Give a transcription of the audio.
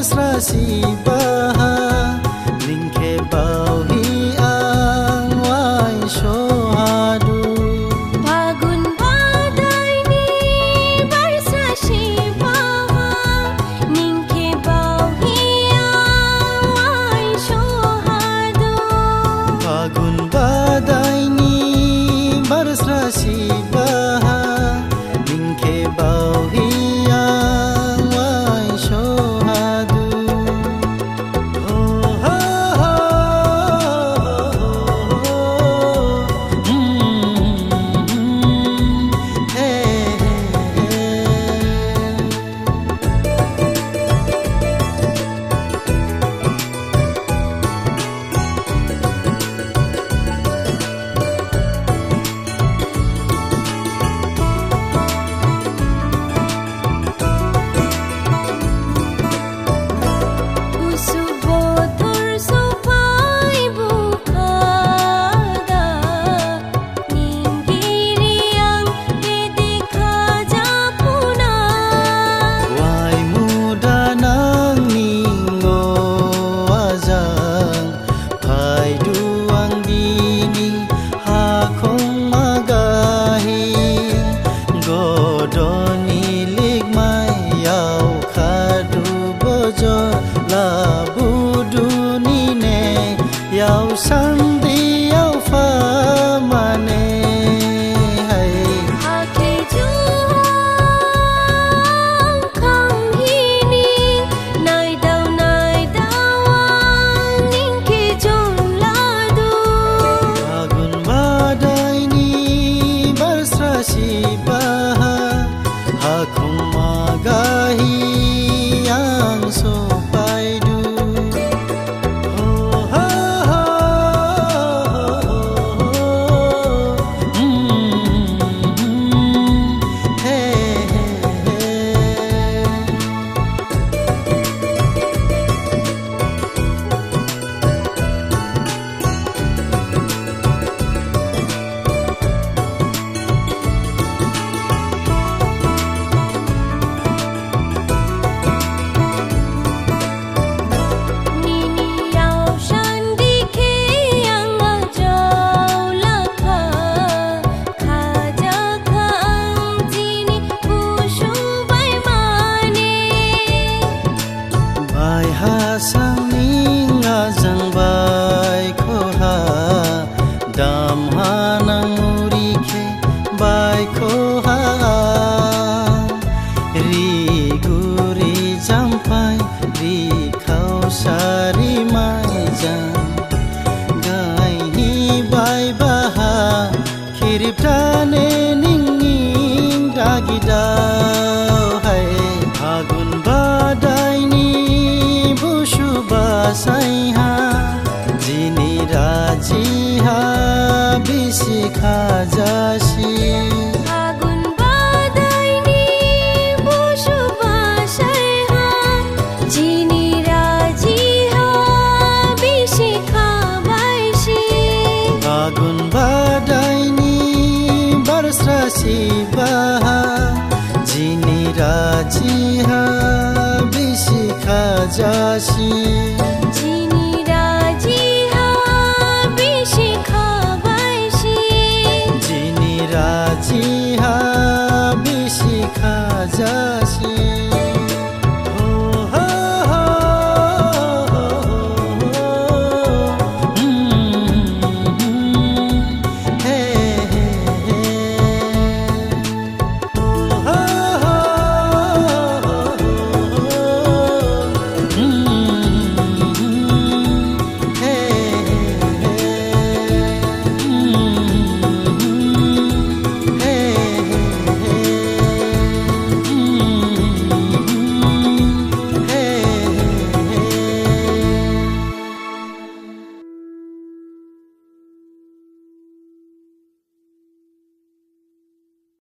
barsrasi baha lingke bauhi ang wai shohadu Fagun badai ni barsrasi baha ningke bauhi ang wai shohadu Fagun badai ni barsrasi baha lingke bauhi ang wai shohadu Yau sandi yau fa mane hai Hake juang kang hini nai dau ningke jon ladu Fagun badai ni barsrasi baha hakung magahi yang sopaidu Sang ninga jang bai khoha dam hanang urike bai khoha ri guri jampai ri khau sari mai jang gai hi bai baha khiriptane ninging dagida hai Fagun badai ni basai ha jini raji ha bisi khajasi Fagun badai ni bushu basai ha jini raji ha bisi khabaisi Fagun badai ni barsrasi baha jini raji ha bisi khajasi Jini raji ha bisi khabaisi Jini raji ha